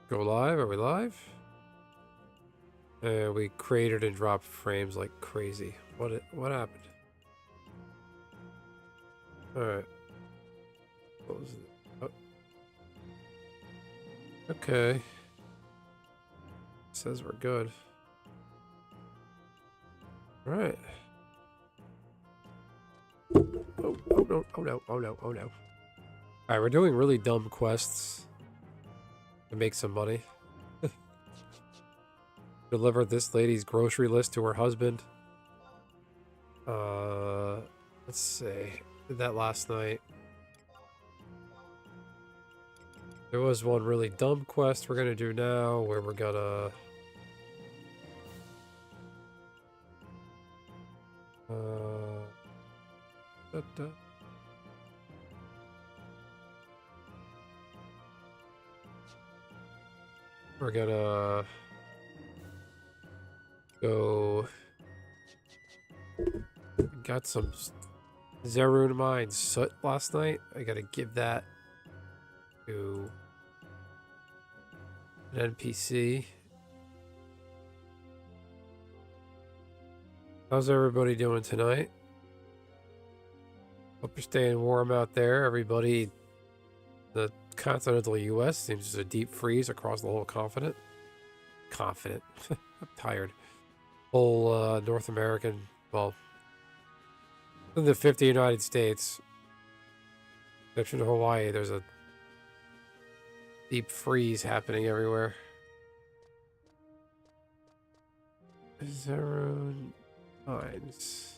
Go live. Are we live? We created and dropped frames like crazy. What happened? All right. Close it. Oh. Okay. Says we're good. All right. Oh no! Oh no! Oh no! Oh no! All right, we're doing really dumb quests to make some money. Deliver this lady's grocery list to her husband. Let's see. Did that last night. There was one really dumb quest we're gonna do now, where we're gonna we're gonna go. Got some Zerun Mines soot last night. I gotta give that to an NPC. How's everybody doing tonight? Hope you're staying warm out there. Everybody, the continental US seems to deep freeze across the whole continent. I'm tired. Whole North American, well, in the 50 United States, exception to Hawaii, there's a deep freeze happening everywhere. Zerun Mines.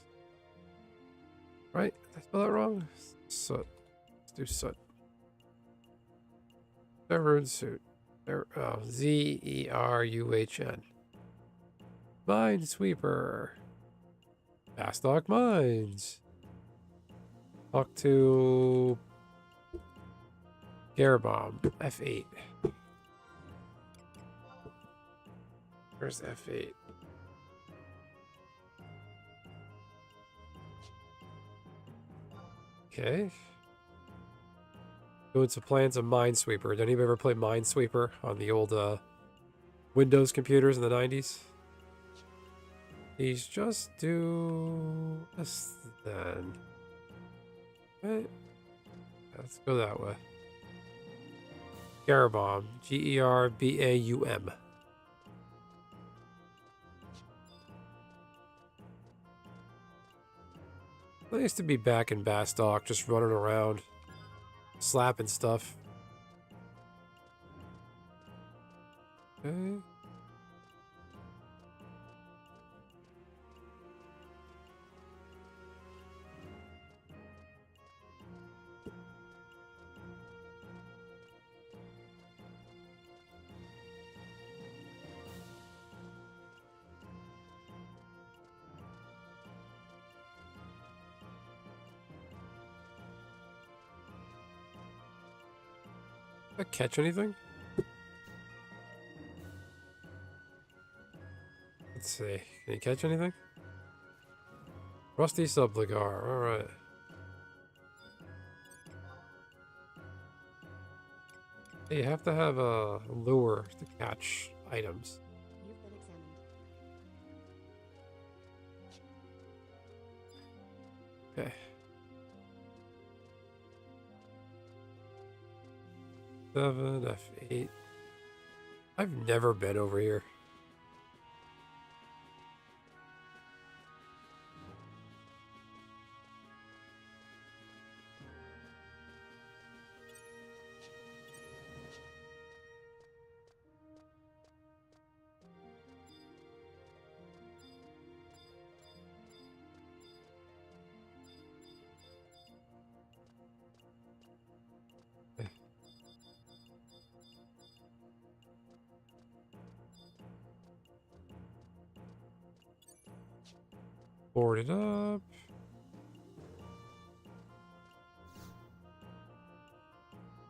Right? Did I spell that wrong? Soot. Let's do soot. Zerun suit. Zerun. Minesweeper. Bastock Mines. Talk to Garabomb. F8. Where's F8? Okay. Doing some plans of Minesweeper. Did anybody ever play Minesweeper on the old Windows computers in the 90s? He's just do this then. Right? Let's go that way. Gerbaum. Gerbaum. Nice to be back in Bastock, just running around, slapping stuff. Okay. Did I catch anything? Let's see. Can you catch anything? Rusty Subligar. Alright. You have to have a lure to catch items. You've been examined. Okay. 7, F8. I've never been over here. Board it up.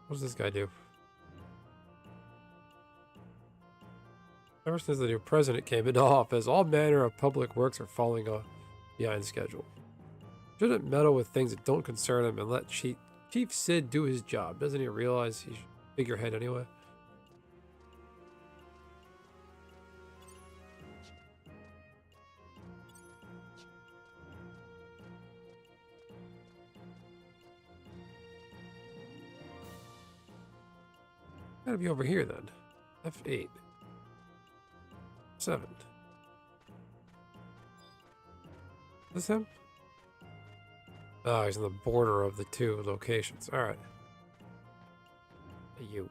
What does this guy do? Ever since the new president came into office, all manner of public works are falling behind schedule. Shouldn't meddle with things that don't concern him and let Chief Sid do his job. Doesn't he realize he's figurehead anyway? Gotta be over here then. F8. 7. Is this him? Oh, he's on the border of the two locations. Alright. You.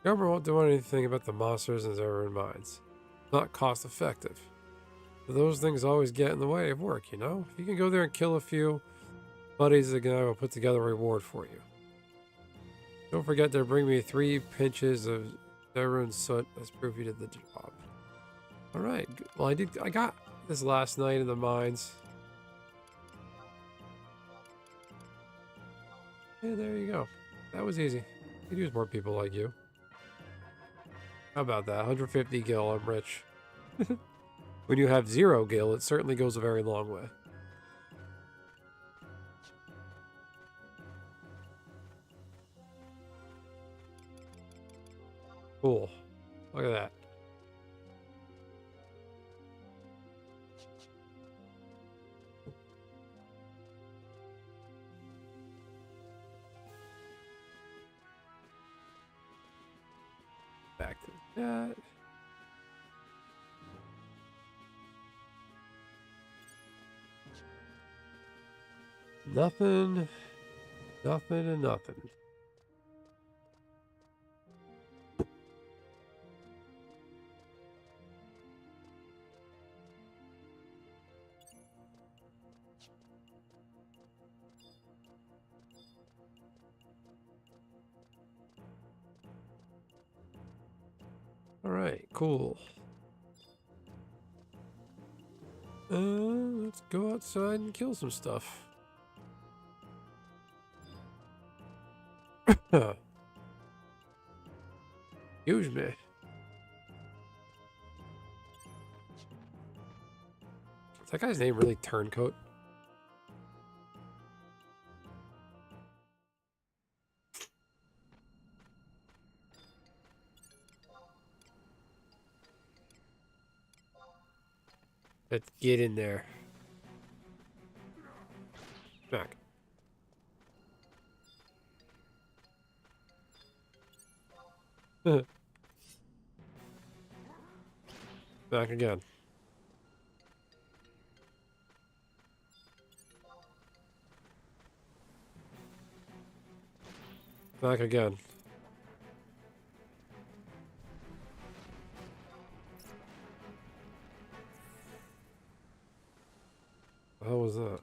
Government won't do anything about the monsters in their own mines. Not cost effective. But those things always get in the way of work, you know? If you can go there and kill a few, buddies the guy will put together a reward for you. Don't forget to bring me 3 pinches of Darun soot as proof you did the job. Alright, well I got this last night in the mines. Yeah, there you go. That was easy. Could use more people like you. How about that? 150 gil, I'm rich. When you have 0 gil, it certainly goes a very long way. Cool. Look at that. Back to that. Nothing. Nothing and nothing. All right, cool. Let's go outside and kill some stuff. Excuse me. Is that guy's name really Turncoat? Let's get in there. Back. Back again. Back again. How was that?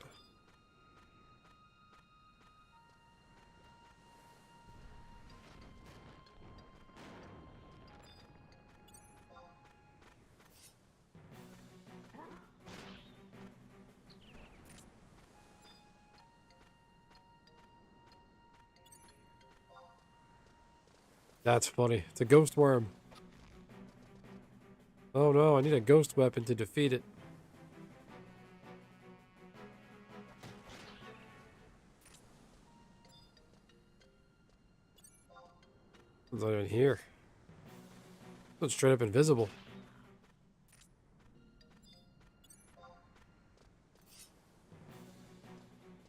That's funny. It's a ghost worm. Oh no, I need a ghost weapon to defeat it. It's not even here. It's straight up invisible.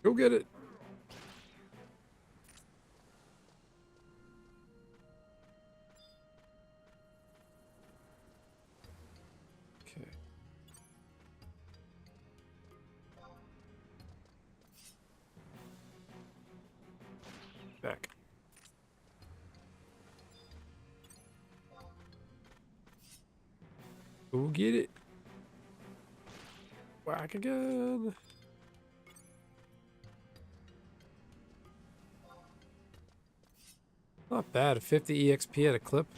Go get it. Okay. Back. Go get it. Whack again. Not bad. 50 EXP at a clip.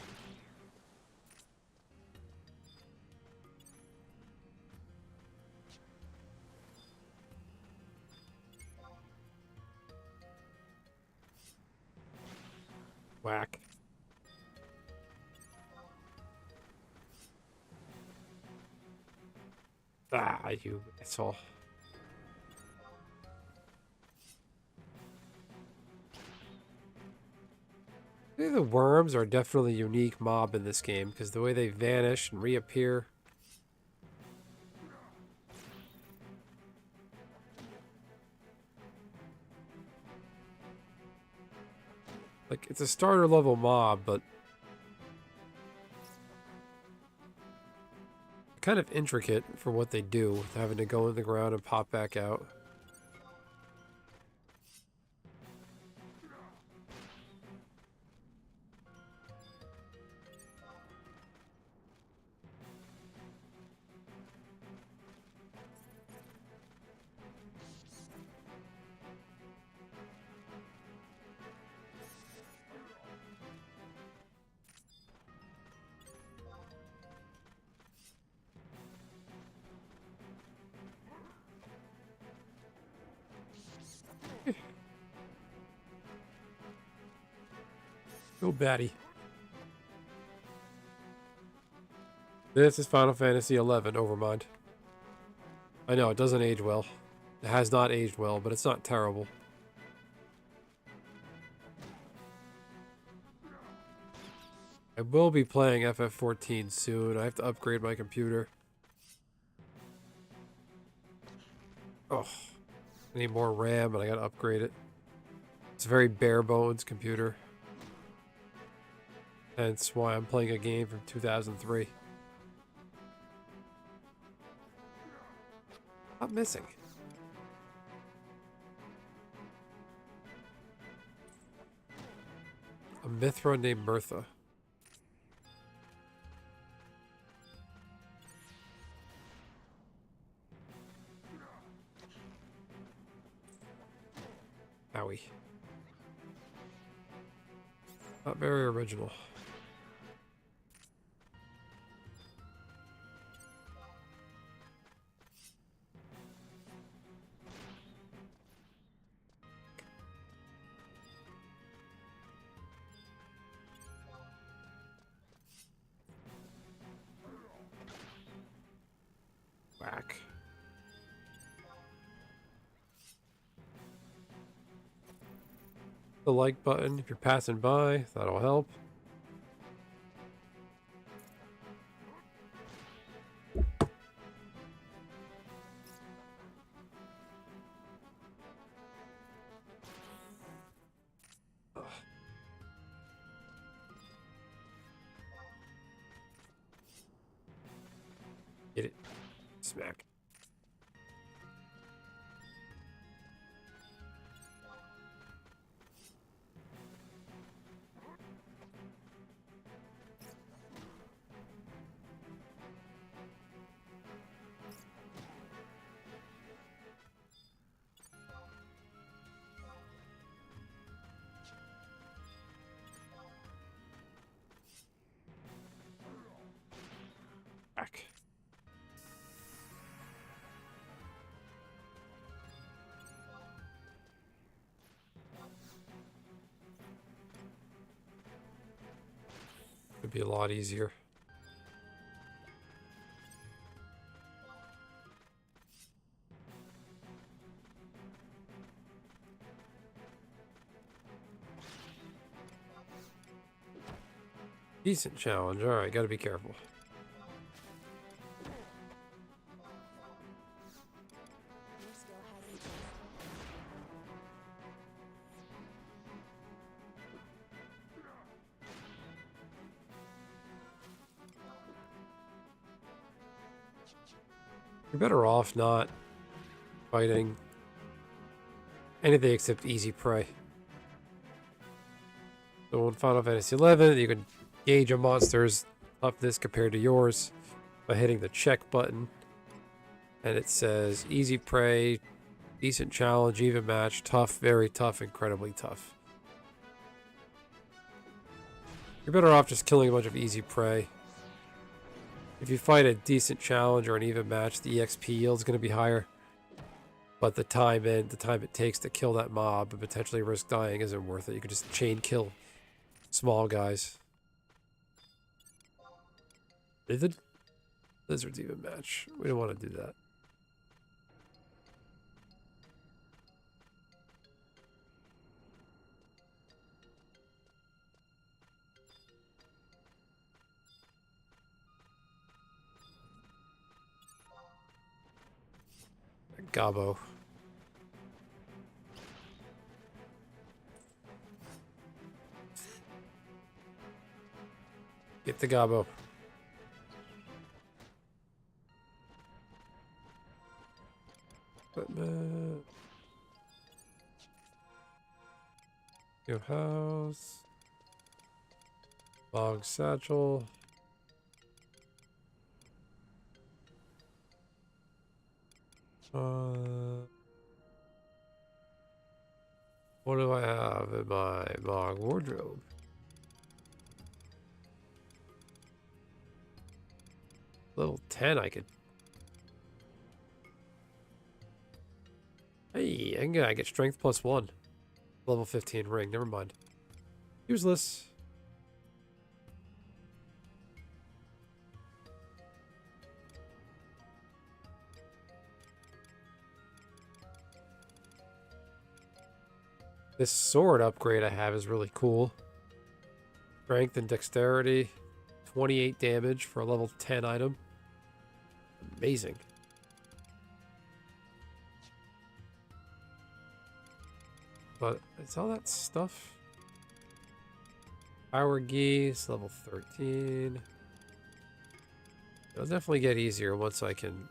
Whack. Ah, you asshole. I think the worms are definitely a unique mob in this game because the way they vanish and reappear. Like, it's a starter level mob, but kind of intricate for what they do, with having to go in the ground and pop back out. Go baddie. This is Final Fantasy XI, Overmind. I know, it doesn't age well. It has not aged well, but it's not terrible. I will be playing FF14 soon. I have to upgrade my computer. Oh, I need more RAM, and I gotta upgrade it. It's a very bare bones computer. Hence why I'm playing a game from 2003. I'm missing. A Mithra named Mirtha. Owie. Not very original. Whack. The like button if you're passing by, that'll help. Get it. Smack. Back. Could be a lot easier. Decent challenge. Alright, gotta be careful. Your skill has increased. You're better off not fighting anything except easy prey. So in Final Fantasy XI, you can gauge a monster's toughness compared to yours by hitting the check button. And it says easy prey, decent challenge, even match, tough, very tough, incredibly tough. You're better off just killing a bunch of easy prey. If you fight a decent challenge or an even match, the EXP yield is going to be higher. But the time it takes to kill that mob and potentially risk dying isn't worth it. You can just chain kill small guys. Did the lizards even match? We don't want to do that. Gobbo. Get the gobbo. Equipment. New house. Bog satchel. What do I have in my bog wardrobe? Level 10 I could. Hey, I get strength +1. Level 15 ring, never mind. Useless. This sword upgrade I have is really cool. Strength and dexterity. 28 damage for a level 10 item. Amazing. But it's all that stuff. Power geese, level 13. It'll definitely get easier once I can.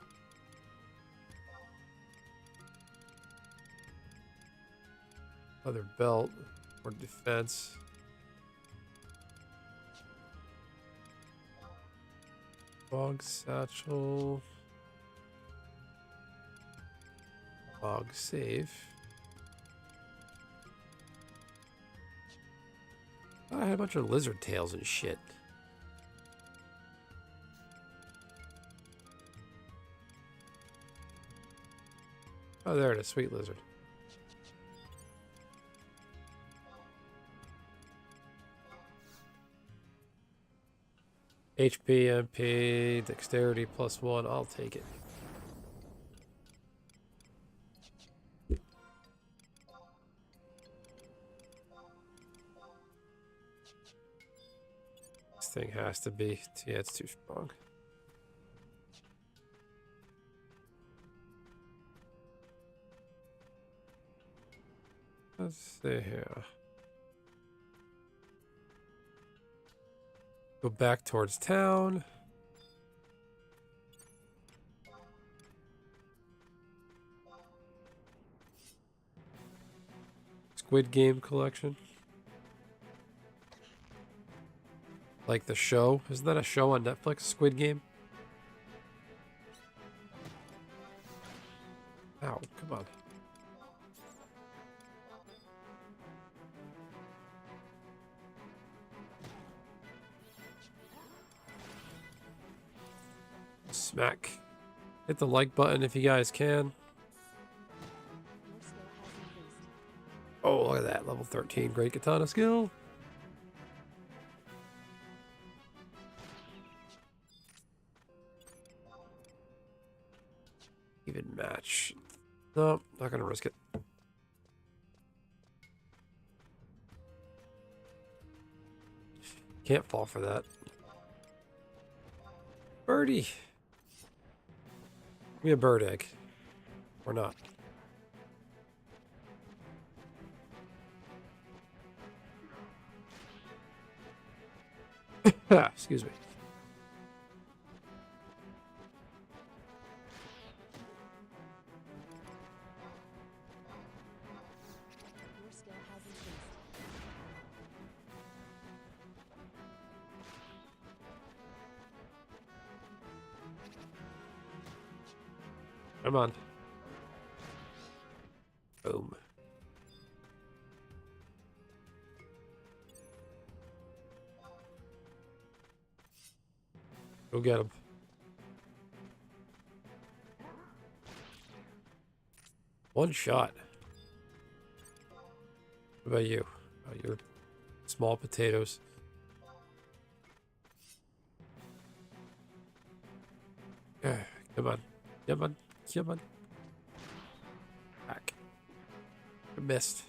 Leather belt or defense. Bog satchel. Bog save. I had a bunch of lizard tails and shit. Oh, there it is. Sweet lizard. HP, MP, dexterity +1. I'll take it. This thing has to be. Yeah, it's too strong. Let's see here. Go back towards town. Squid Game collection. Like the show. Isn't that a show on Netflix? Squid Game? Ow, come on. Smack. Hit the like button if you guys can. Your skill has increased. Oh, look at that. Level 13. Great katana skill. Even match. No, not gonna risk it. Can't fall for that. Birdie. Give me a bird egg. Or not. Excuse me. Your skill has increased. Come on. Boom. Go get him. One shot. What about you? Oh, you're small potatoes. Come on. Come on. Come on. Back. I missed.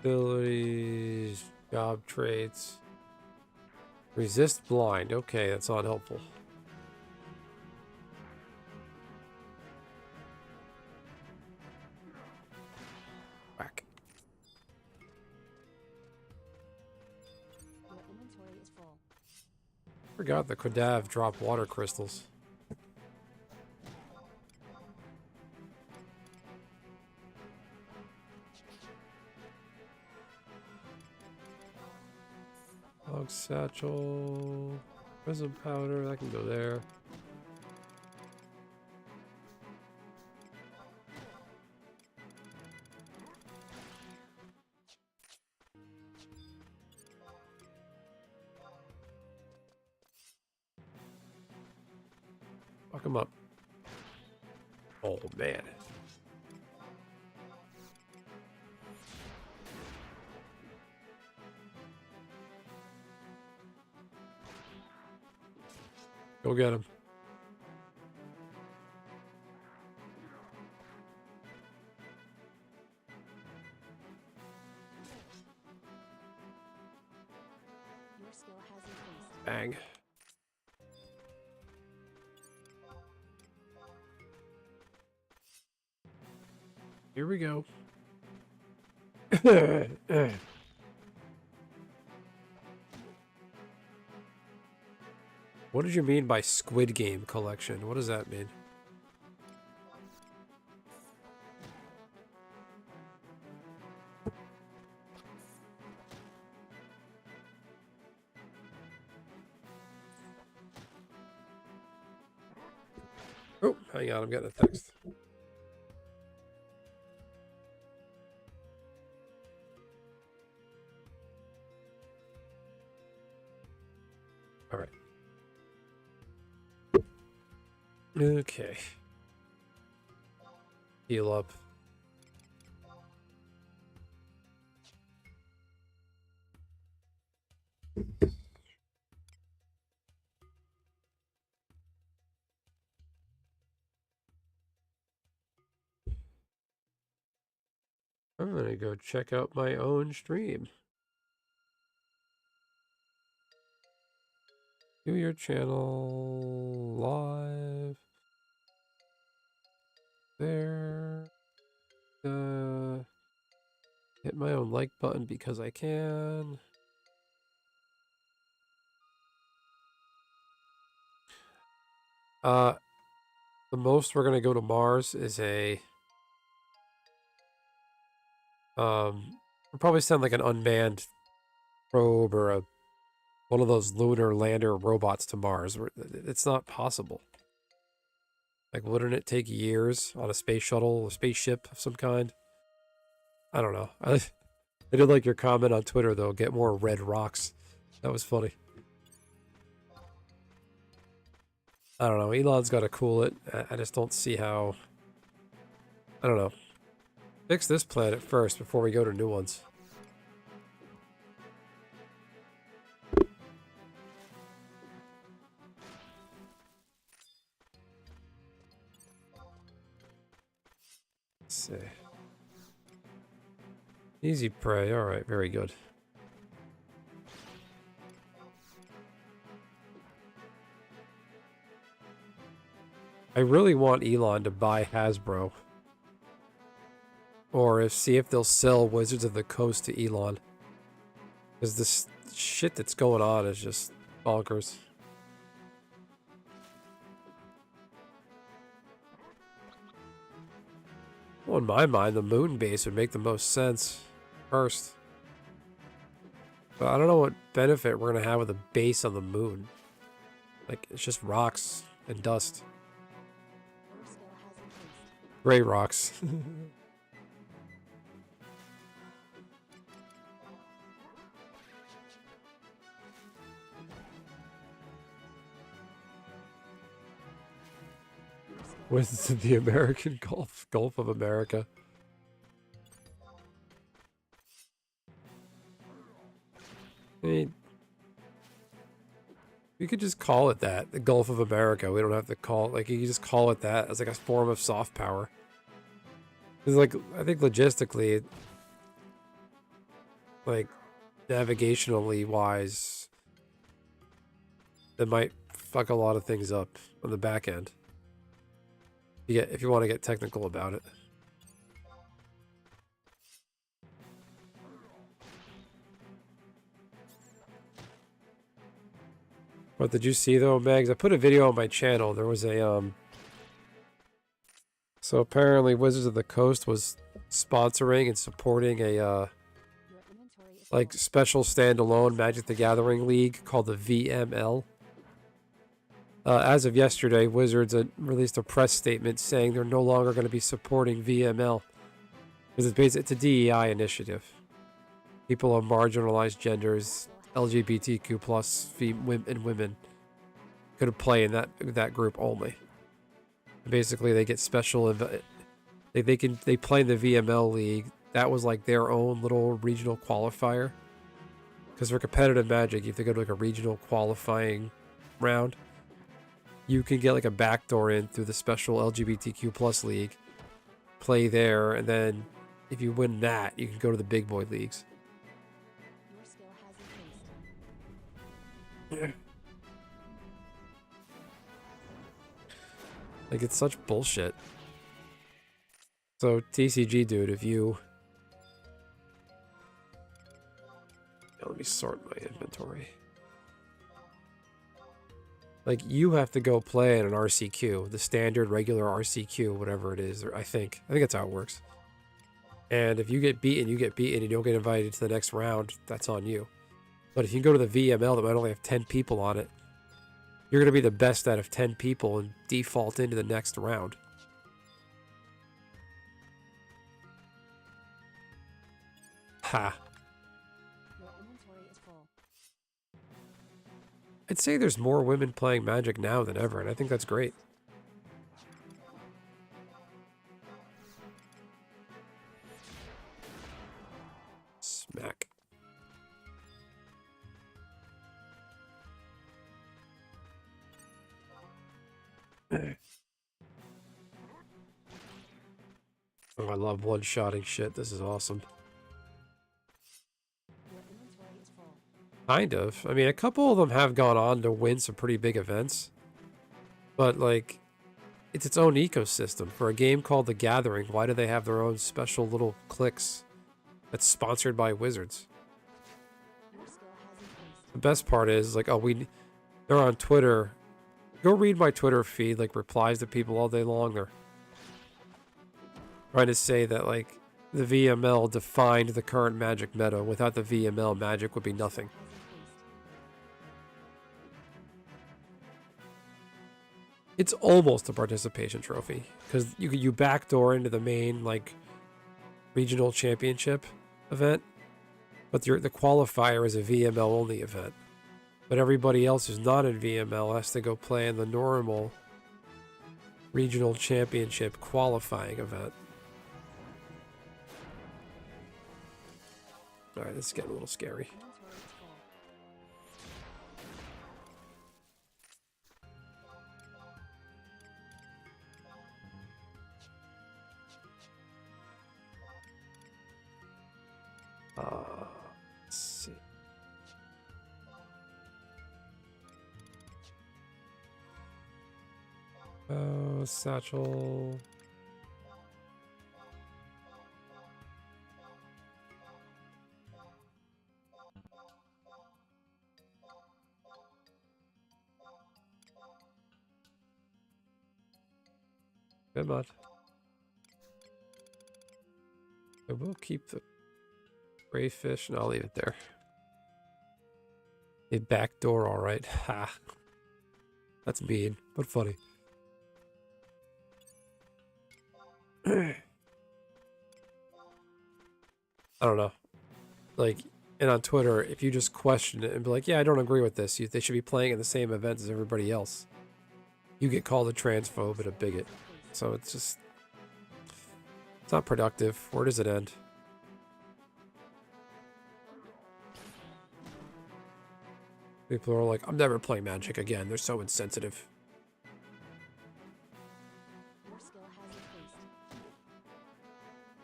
Abilities, job traits. Resist blind. Okay, that's not helpful. Forgot the Quadav drop water crystals. Log satchel, prism powder, that can go there. Fuck him up. Oh man. Go get him. Your skill has increased. Bang. Here we go. What did you mean by Squid Game collection? What does that mean? Oh, hang on, I'm getting a text. All right. Okay. Heal up. I'm gonna go check out my own stream. Do your channel live. There. Hit my own like button because I can. The most we're gonna go to Mars is a we'll probably send like an unmanned probe or one of those lunar lander robots to Mars. It's not possible. Like, wouldn't it take years on a space shuttle, a spaceship of some kind? I don't know. I did like your comment on Twitter though. Get more red rocks. That was funny. I don't know. Elon's got to cool it. I just don't see how. I don't know. Fix this planet first before we go to new ones. Let's see. Easy prey. All right. Very good. I really want Elon to buy Hasbro. Or see if they'll sell Wizards of the Coast to Elon. Because this shit that's going on is just bonkers. Well, in my mind, the moon base would make the most sense first. But I don't know what benefit we're going to have with a base on the moon. Like, it's just rocks and dust. Your skill has increased. Gray rocks. Wizards of the American Gulf of America. I mean, you could just call it that, the Gulf of America. We don't have to call it, like, you can just call it that as like a form of soft power. Because, like, I think logistically, like, navigationally wise, it might fuck a lot of things up on the back end. If you want to get technical about it. What did you see though, Megs? I put a video on my channel. There was a so apparently Wizards of the Coast was sponsoring and supporting a Your inventory is like full. special standalone Magic the Gathering league called the VML. As of yesterday, Wizards released a press statement saying they're no longer going to be supporting VML because it's a DEI initiative. People of marginalized genders, LGBTQ plus and women could play in that group only. Basically, they get special. They play in the VML league. That was like their own little regional qualifier. Because for competitive Magic, you have to go to like a regional qualifying round. You can get like a backdoor in through the special LGBTQ plus league, play there, and then if you win that, you can go to the big boy leagues. Your skill has increased. Like, it's such bullshit. So, TCG, dude, if you... Let me sort my inventory. Like, you have to go play in an RCQ, the standard regular RCQ, whatever it is. I think that's how it works. And if you get beaten, you don't get invited to the next round, that's on you. But if you go to the VML that might only have 10 people on it, you're going to be the best out of 10 people and default into the next round. Ha. Your inventory is full. I'd say there's more women playing Magic now than ever, and I think that's great. Smack. Oh, I love one-shotting shit. This is awesome. Your inventory is full. Kind of. I mean, a couple of them have gone on to win some pretty big events. But, like, it's its own ecosystem. For a game called The Gathering, why do they have their own special little cliques that's sponsored by Wizards? Your skill has increased. The best part is, like, they're on Twitter. Go read my Twitter feed, like, replies to people all day long. They're trying to say that, like, the VML defined the current Magic meta. Without the VML, Magic would be nothing. It's almost a participation trophy because you backdoor into the main like regional championship event, but the qualifier is a VML only event. But everybody else who's not in VML has to go play in the normal regional championship qualifying event. All right, this is getting a little scary. Inventory is full. Let's see. Oh, satchel. Good mod. I will keep the crayfish, and I'll leave it there. A back door, all right. Ha. That's mean, but funny. I don't know. Like, and on Twitter, if you just question it and be like, yeah, I don't agree with this, they should be playing in the same events as everybody else, you get called a transphobe and a bigot. So it's just, it's not productive. Where does it end? People are like, I'm never playing Magic again. They're so insensitive. Your skill has increased.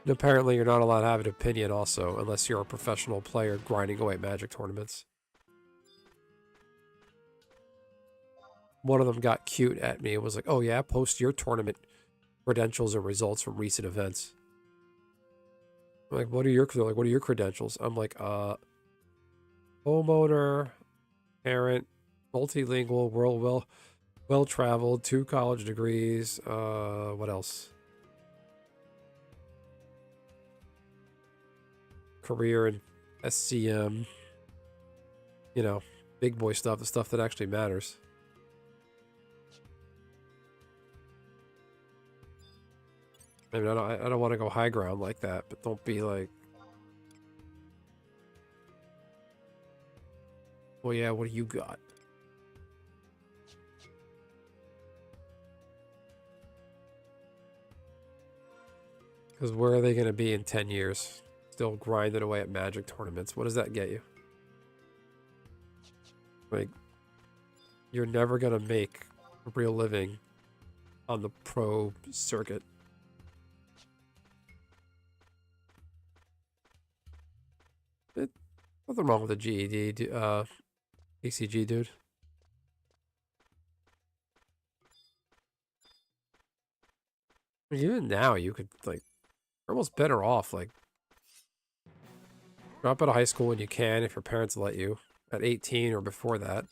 And apparently you're not allowed to have an opinion also, unless you're a professional player grinding away at Magic tournaments. One of them got cute at me and was like, oh yeah, post your tournament credentials and results from recent events. I'm like, what are your credentials? I'm like, homeowner, parent, multilingual, well traveled, 2 college degrees. What else? Career in SCM. You know, big boy stuff, the stuff that actually matters. I mean, I don't want to go high ground like that, but don't be like, well, yeah, what do you got? Because where are they going to be in 10 years? Still grinding away at Magic tournaments. What does that get you? Like, you're never going to make a real living on the pro circuit. Nothing wrong with a GED, ACG, dude. I mean, even now, you could, like, you're almost better off, like, drop out of high school when you can, if your parents let you, at 18 or before that.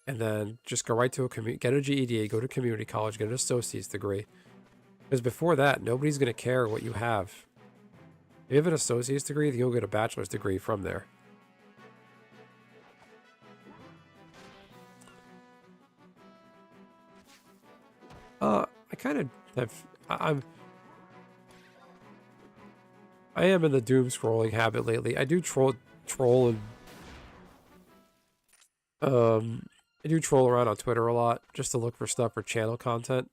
And then just go right to a get a GED, go to community college, get an associate's degree. Because before that, nobody's going to care what you have. If you have an associate's degree, then you'll get a bachelor's degree from there. I kind of have... I am in the doom scrolling habit lately. I do troll and... I do troll around on Twitter a lot, just to look for stuff for channel content.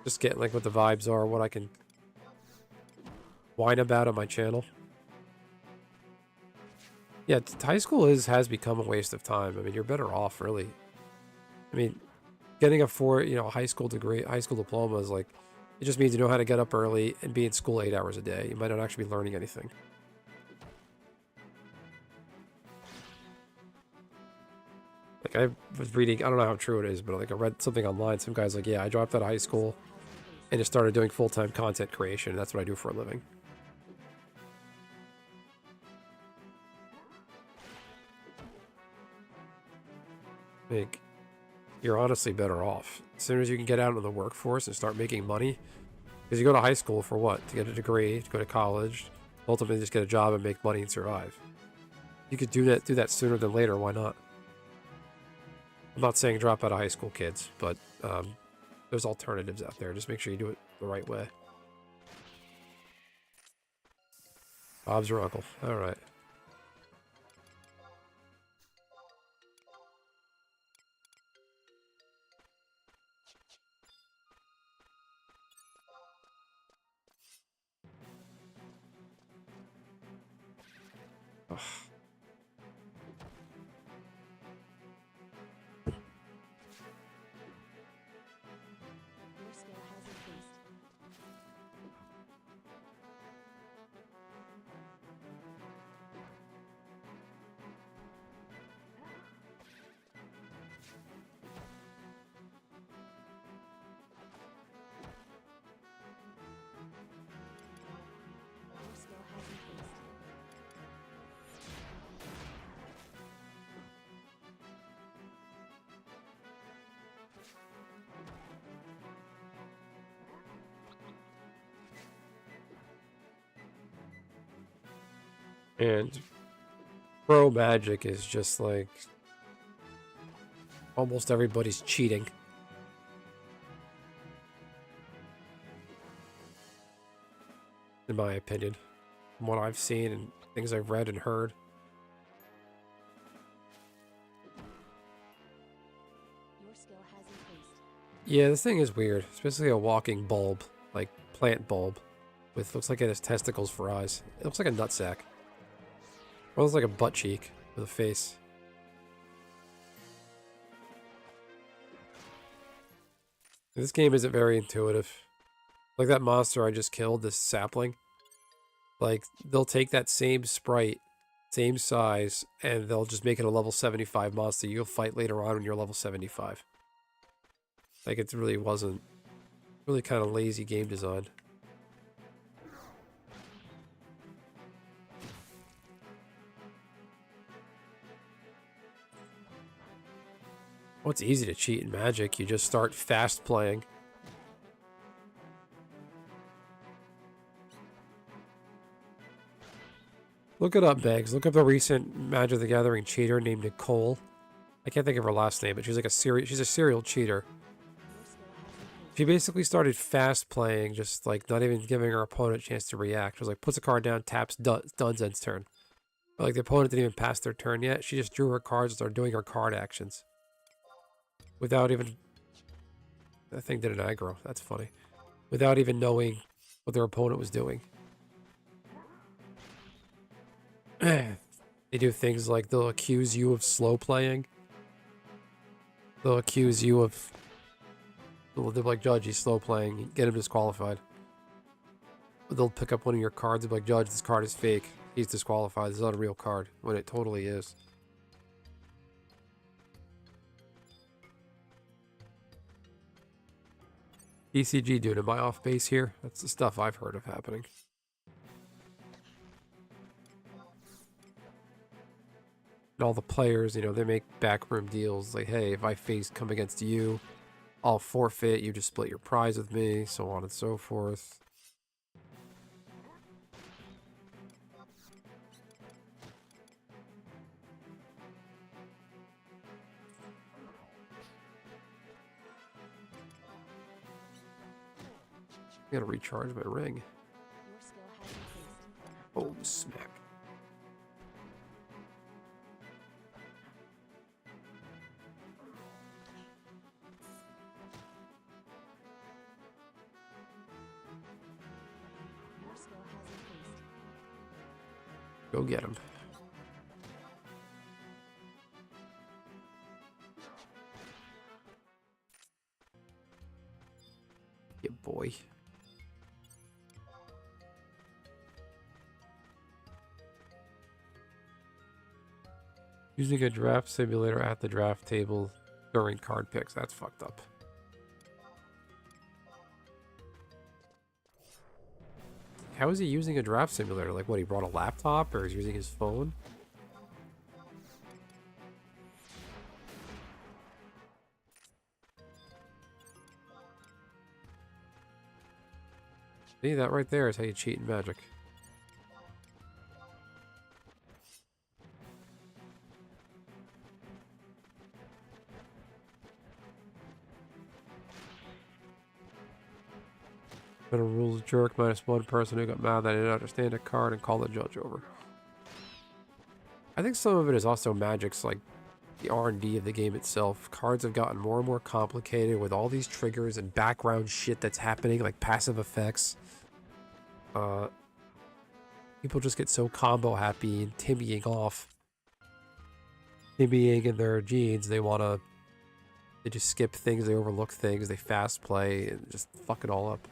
Just getting, like, what the vibes are, what I can whine about on my channel. Yeah, high school has become a waste of time. I mean, you're better off, really. I mean, getting a high school degree, high school diploma is like, it just means you know how to get up early and be in school 8 hours a day. You might not actually be learning anything. Like, I was reading, I don't know how true it is, but like I read something online. Some guy's like, yeah, I dropped out of high school and just started doing full-time content creation. That's what I do for a living. Like, you're honestly better off. As soon as you can get out into the workforce and start making money, because you go to high school for what? To get a degree, to go to college, ultimately just get a job and make money and survive. You could do that sooner than later, why not? I'm not saying drop out of high school, kids, but there's alternatives out there. Just make sure you do it the right way. Bob's your uncle. All right. Ugh. Your skill has increased. Your skill has increased. And pro magic is just like almost everybody's cheating. In my opinion, from what I've seen and things I've read and heard. Your skill has increased. Yeah, this thing is weird. It's basically a walking bulb, like plant bulb, with looks like it has testicles for eyes. It looks like a nutsack. Or it looks like a butt cheek with a face. This game isn't very intuitive. Like that monster I just killed, this sapling. Like, they'll take that same sprite, same size, and they'll just make it a level 75 monster. You'll fight later on when you're level 75. Like, it really wasn't... Really kind of lazy game design. Well, it's easy to cheat in Magic. You just start fast playing. Look it up, Bags. Look up the recent Magic the Gathering cheater named Nicole. I can't think of her last name, but she's like she's a serial cheater. Your skill has increased. She basically started fast playing, just like not even giving her opponent a chance to react. She was like, puts a card down, taps, duns, ends turn. But like the opponent didn't even pass their turn yet. She just drew her cards and started doing her card actions. Without even... That thing did an aggro. That's funny. Without even knowing what their opponent was doing. They do things like they'll accuse you of slow playing. They'll accuse you of... They'll be like, Judge, he's slow playing. Get him disqualified. They'll pick up one of your cards and be like, Judge, this card is fake. He's disqualified. This is not a real card. When it totally is. ECG dude, am I off base here? That's the stuff I've heard of happening. And all the players, you know, they make backroom deals like, hey, if I come against you, I'll forfeit, you just split your prize with me, so on and so forth. I gotta recharge my ring. Your skill has increased. Oh, smack. Your skill has increased. Go get him. Yeah, boy. Using a draft simulator at the draft table during card picks. That's fucked up. How is he using a draft simulator? Like, what, he brought a laptop or he's using his phone? See, that right there is how you cheat in Magic. But a rules jerk minus one person who got mad that I didn't understand a card and called the judge over. I think some of it is also Magic's like the R&D of the game itself. Cards have gotten more and more complicated with all these triggers and background shit that's happening, like passive effects. People just get so combo happy and timmying off. Timmying in their genes, they just skip things, they overlook things, they fast play and just fuck it all up.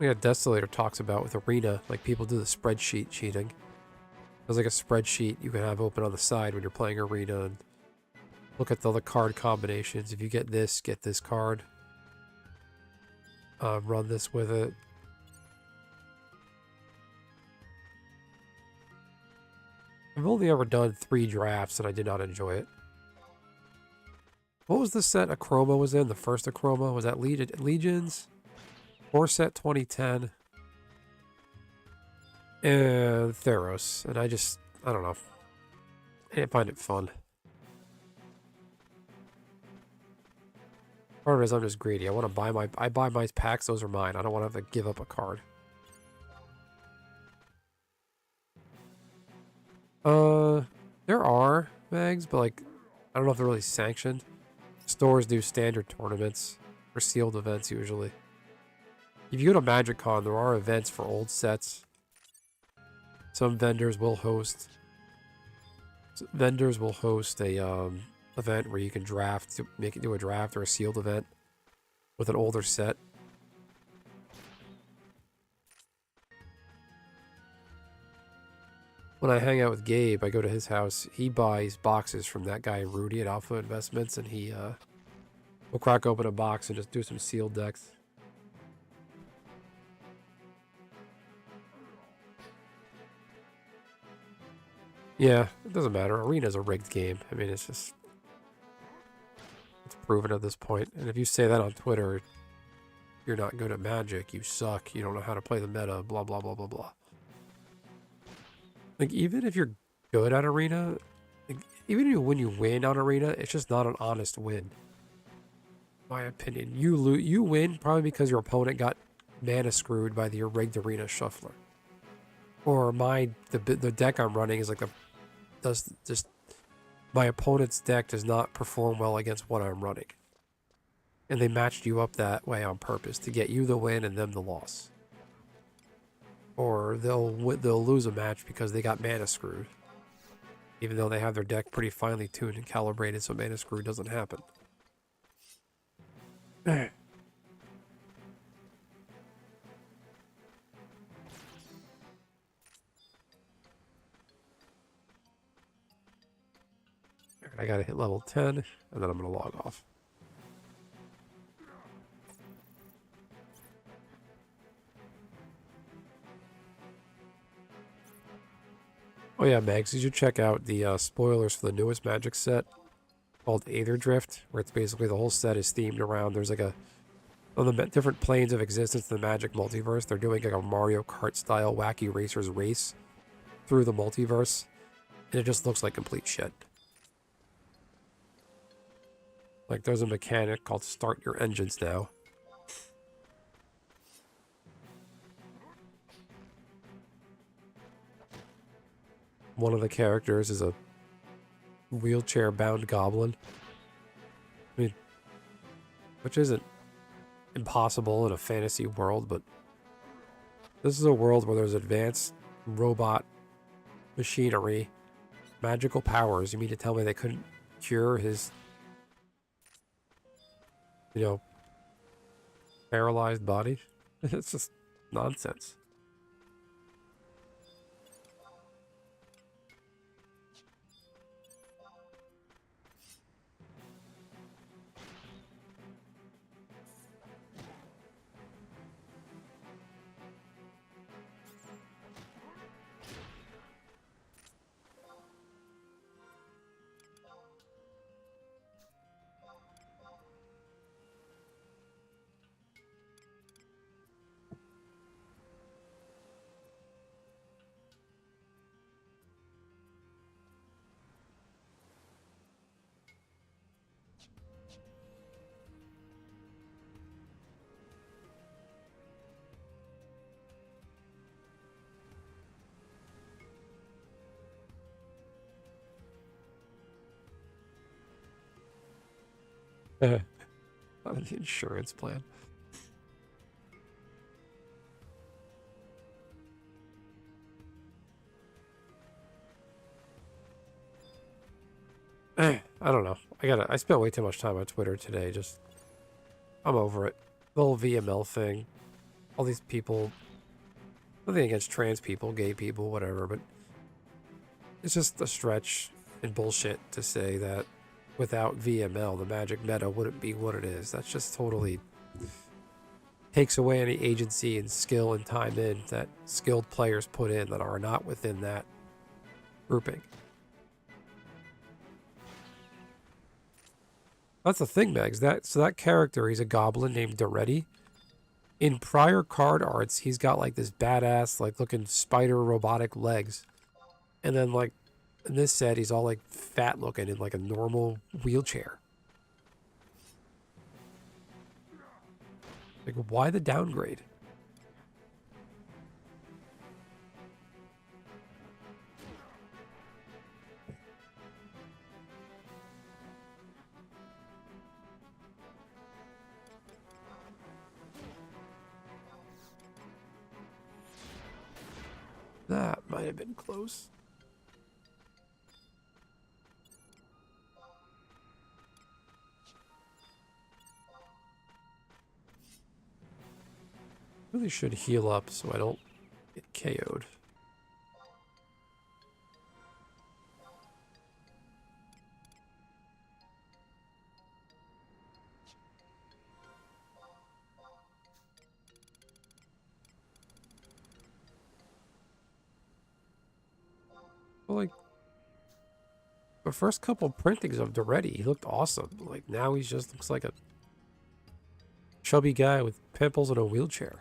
Yeah, Desolator talks about with Arena, like people do the spreadsheet cheating. There's like a spreadsheet you can have open on the side when you're playing Arena and look at all the card combinations. If you get this card. Run this with it. I've only ever done 3 drafts and I did not enjoy it. What was the set Achroma was in? The first Achroma? Was that Legions? 4 set 2010. And Theros. And I don't know. I didn't find it fun. Part of it is I'm just greedy. I buy my packs, those are mine. I don't want to have to give up a card. There are mags, but like, I don't know if they're really sanctioned. Stores do standard tournaments or sealed events usually. If you go to MagicCon, there are events for old sets. Some vendors will host a event where you can draft, make it do a draft or a sealed event with an older set. When I hang out with Gabe, I go to his house. He buys boxes from that guy Rudy at Alpha Investments, and he We'll crack open a box and just do some sealed decks. Yeah, it doesn't matter. Arena's a rigged game. I mean, it's proven at this point. And if you say that on Twitter, you're not good at Magic, you suck, you don't know how to play the meta, blah, blah, blah, blah, blah. Like, even if you're good at Arena, like, even when you win on Arena, it's just not an honest win. My opinion. You win probably because your opponent got mana screwed by the rigged Arena shuffler. Or the deck I'm running is like my opponent's deck does not perform well against what I'm running. And they matched you up that way on purpose to get you the win and them the loss. Or they'll lose a match because they got mana screwed. Even though they have their deck pretty finely tuned and calibrated so mana screw doesn't happen. Alright, I gotta hit level 10, and then I'm gonna log off. Oh yeah, Mags, you should check out the spoilers for the newest Magic set called Aether Drift, where it's basically the whole set is themed around, there's like on the different planes of existence in the Magic multiverse, they're doing like a Mario Kart style wacky racers race through the multiverse, and it just looks like complete shit. Like, there's a mechanic called Start Your Engines now. One of the characters is a wheelchair-bound goblin. I mean, which isn't impossible in a fantasy world, but this is a world where there's advanced robot machinery, magical powers. You mean to tell me they couldn't cure his, paralyzed body? It's just nonsense. On the insurance plan. I don't know. I spent way too much time on Twitter today. I'm over it. The whole VML thing. All these people. Nothing against trans people, gay people, whatever, but it's just a stretch and bullshit to say that without VML, the Magic meta wouldn't be what it is. That's just totally takes away any agency and skill and time in that skilled players put in that are not within that grouping. That's the thing, Megs. That character, he's a goblin named Doretti. In prior card arts, he's got like this badass, like looking spider robotic legs. And then like in this set, he's all like fat looking in like a normal wheelchair. Like, why the downgrade? That might have been close. Really should heal up so I don't get KO'd. Well, like, the first couple printings of Doretti, he looked awesome. Like, now he just looks like a chubby guy with pimples and a wheelchair.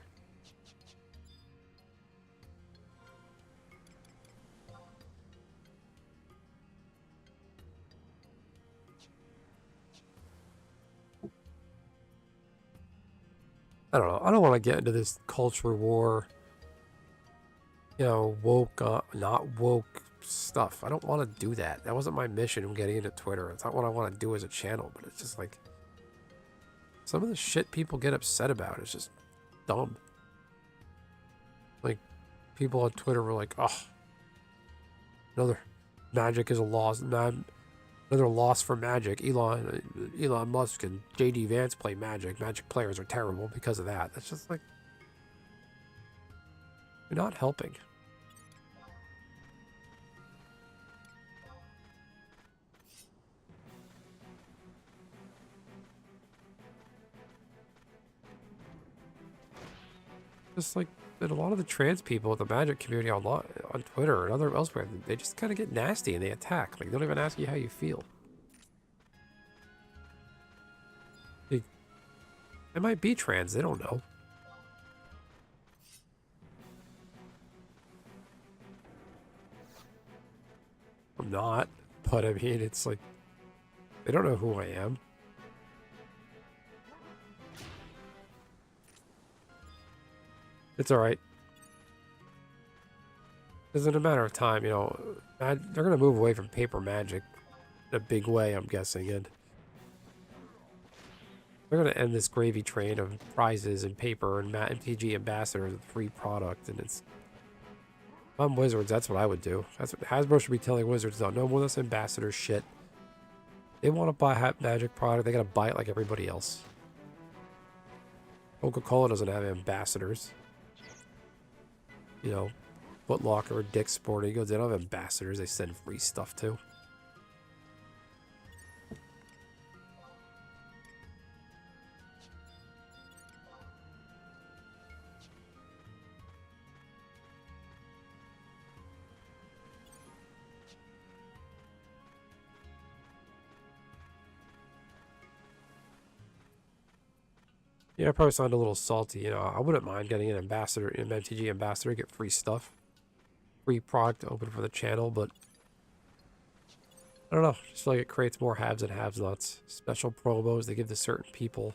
I don't know. I don't want to get into this culture war, you know, woke, not woke stuff. I don't want to do that. That wasn't my mission in getting into Twitter. It's not what I want to do as a channel, but it's just like some of the shit people get upset about is just dumb. Like, people on Twitter were like, oh, another Magic is a loss. Another loss for Magic. Elon Musk and JD Vance play Magic. Magic players are terrible because of that. That's just like, you're not helping. Just like, and a lot of the trans people in the Magic community on Twitter and elsewhere, they just kind of get nasty and they attack. Like, they don't even ask you how you feel. Like, they might be trans, they don't know. I'm not, but I mean, it's like, they don't know who I am. It's alright. It's in a matter of time, you know, they're going to move away from paper Magic in a big way, I'm guessing, and they're going to end this gravy train of prizes and paper and MTG ambassadors with free product, and it's... If I'm Wizards, that's what I would do. That's what Hasbro should be telling Wizards, no more of this ambassador shit. They want to buy Magic product, they got to buy it like everybody else. Coca-Cola doesn't have ambassadors. You know, Foot Locker or Dick's Sporting Goods, they don't have ambassadors, they send free stuff too. Yeah, I probably sound a little salty, you know, I wouldn't mind getting an ambassador, an MTG ambassador, get free stuff. Free product open for the channel, but I don't know, I just feel like it creates more haves and have-nots. Special promos they give to certain people.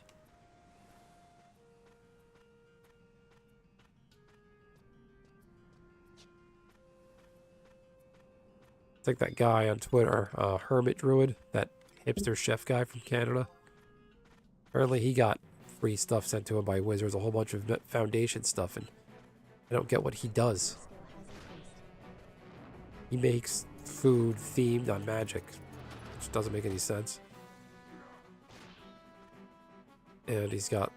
It's like that guy on Twitter, Hermit Druid, that hipster chef guy from Canada. Apparently he got free stuff sent to him by Wizards, a whole bunch of Foundation stuff, and I don't get what he does. He makes food themed on Magic, which doesn't make any sense. And he's got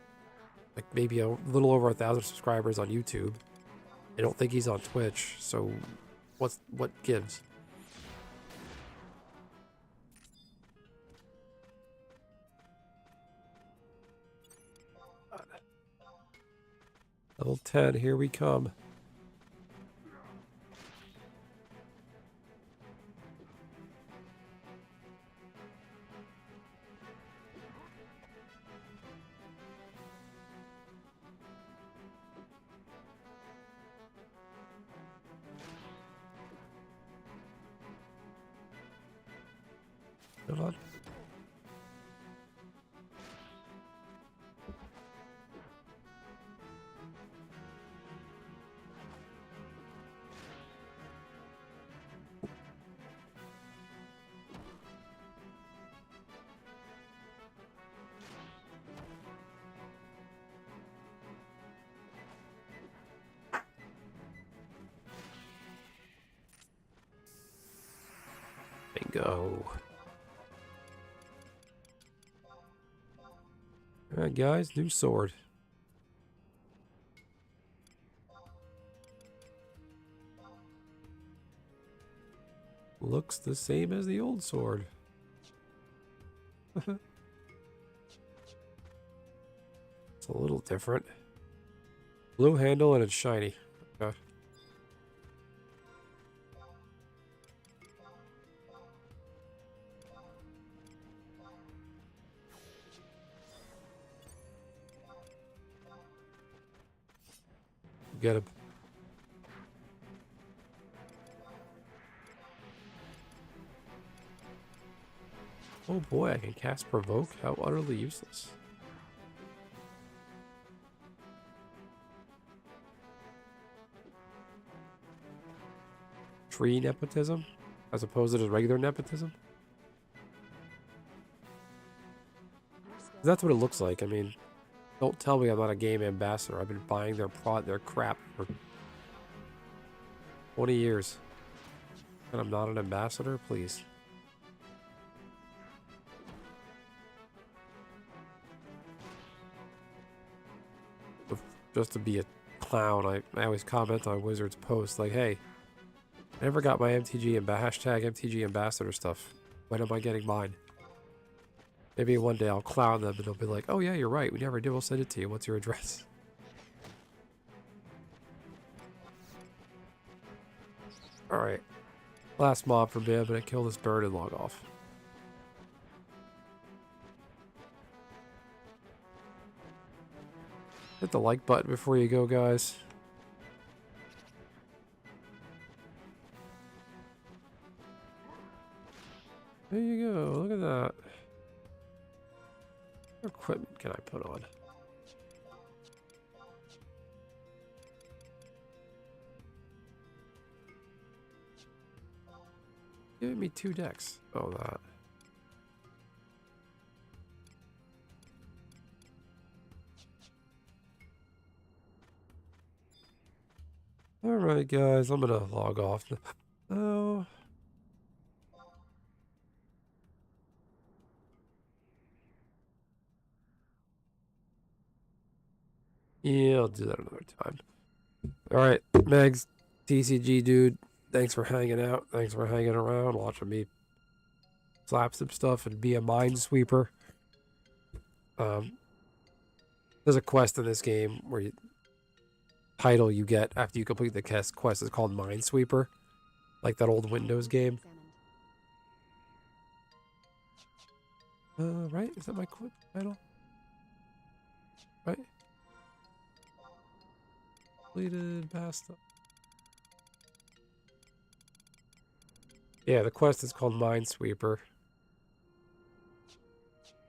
like maybe a little over 1,000 subscribers on YouTube. I don't think he's on Twitch, so what gives? Level 10, here we come. Come on. Bingo. Alright guys, new sword. Looks the same as the old sword. It's a little different. Blue handle and it's shiny. Okay. Get him. Oh boy, I can cast Provoke? How utterly useless. Tree nepotism? As opposed to just regular nepotism? That's what it looks like. I mean, don't tell me I'm not a game ambassador. I've been buying their crap for 20 years. And I'm not an ambassador? Please. Just to be a clown, I always comment on Wizards posts like, hey, I never got my MTG and hashtag MTG ambassador stuff. When am I getting mine? Maybe one day I'll clown them and they'll be like, oh yeah, you're right. We never did. We'll send it to you. What's your address? Alright. Last mob for me. I'm going to kill this bird and log off. Hit the like button before you go, guys. There you go. Look at that. What equipment can I put on? Give me 2 decks. Oh, that. Alright, guys. I'm gonna log off. Oh. Yeah, I'll do that another time. Alright, Megs, TCG dude, thanks for hanging out. Thanks for hanging around, watching me slap some stuff and be a minesweeper. There's a quest in this game where title you get after you complete the quest is called Minesweeper. Like that old Windows game. Right? Is that my title? Right? Completed past. Yeah, the quest is called Minesweeper.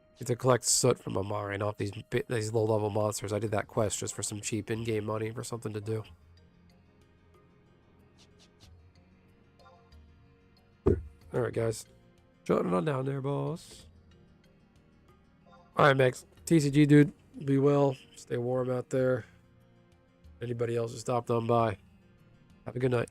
You have to collect soot from a mine off these low-level monsters. I did that quest just for some cheap in-game money for something to do. Alright, guys. Shutting on down there, boss. Alright, Max. TCG, dude. Be well. Stay warm out there. Anybody else who stopped on by. Have a good night.